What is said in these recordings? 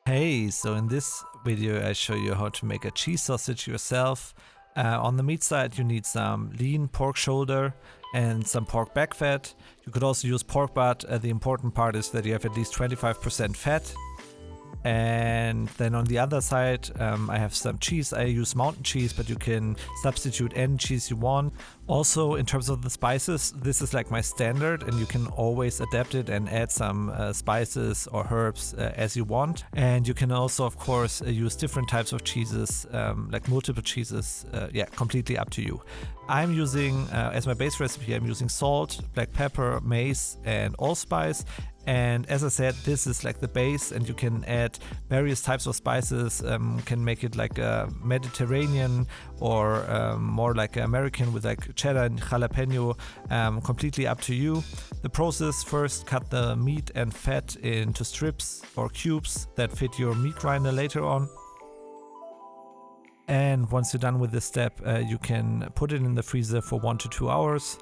Hey, so in this video I show you how to make a cheese sausage yourself. On the meat side you need some lean pork shoulder and some pork back fat. You could also use pork butt. The important part is that you have at least 25% fat. And then on the other side I have some cheese. I use mountain cheese, but you can substitute any cheese you want. Also, in terms of the spices, this is like my standard, and you can always adapt it and add some spices or herbs as you want. And you can also, of course, use different types of cheeses, like multiple cheeses. Yeah, completely up to you. I'm using, as my base recipe, I'm using salt, black pepper, mace, and allspice. And as I said, this is like the base, and you can add various types of spices, can make it like a Mediterranean or more like American with like cheddar and jalapeno, completely up to you. The process: first cut the meat and fat into strips or cubes that fit your meat grinder later on. And once you're done with this step, you can put it in the freezer for 1 to 2 hours.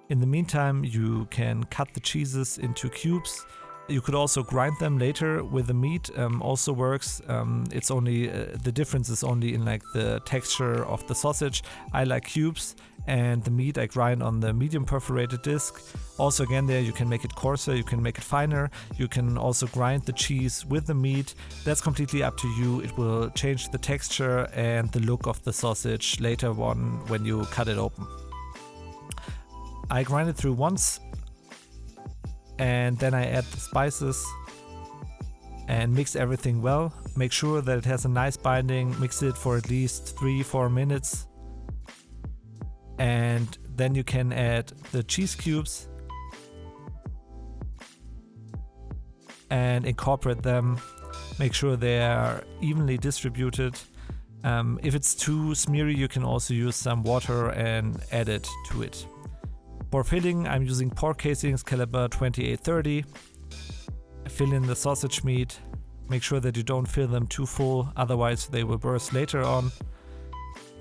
In the meantime, you can cut the cheeses into cubes. You could also grind them later with the meat, also works. It's only the difference is only in like the texture of the sausage. I like cubes, and the meat I grind on the medium perforated disc. Also again, there you can make it coarser, you can make it finer. You can also grind the cheese with the meat. That's completely up to you. It will change the texture and the look of the sausage later on when you cut it open. I grind it through once, and then I add the spices and mix everything well. Make sure that it has a nice binding. Mix it for at least 3-4 minutes, and then you can add the cheese cubes and incorporate them. Make sure they are evenly distributed. If it's too smeary, you can also use some water and add it to it. For filling, I'm using pork casings caliber 28-30. Fill in the sausage meat. Make sure that you don't fill them too full, otherwise they will burst later on.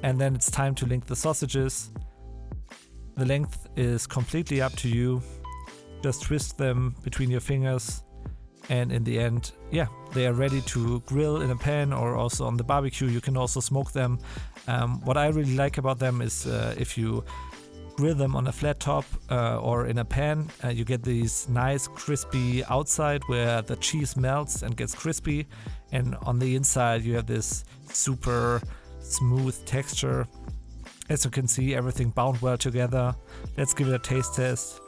And then it's time to link the sausages. The length is completely up to you. Just twist them between your fingers, and in the end, yeah, they are ready to grill in a pan or also on the barbecue. You can also smoke them. What I really like about them is if you grill them on a flat top or in a pan, you get these nice crispy outside where the cheese melts and gets crispy, and on the inside you have this super smooth texture. As you can see, everything bound well together. Let's give it a taste test.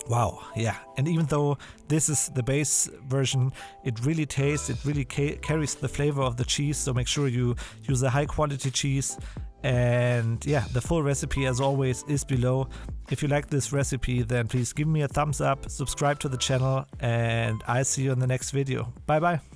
Wow, yeah, and even though this is the base version, it really tastes, it really carries the flavor of the cheese, so make sure you use a high quality cheese. And yeah, the full recipe as always is below. If you like this recipe, then please give me a thumbs up, subscribe to the channel, and I'll see you in the next video. Bye bye.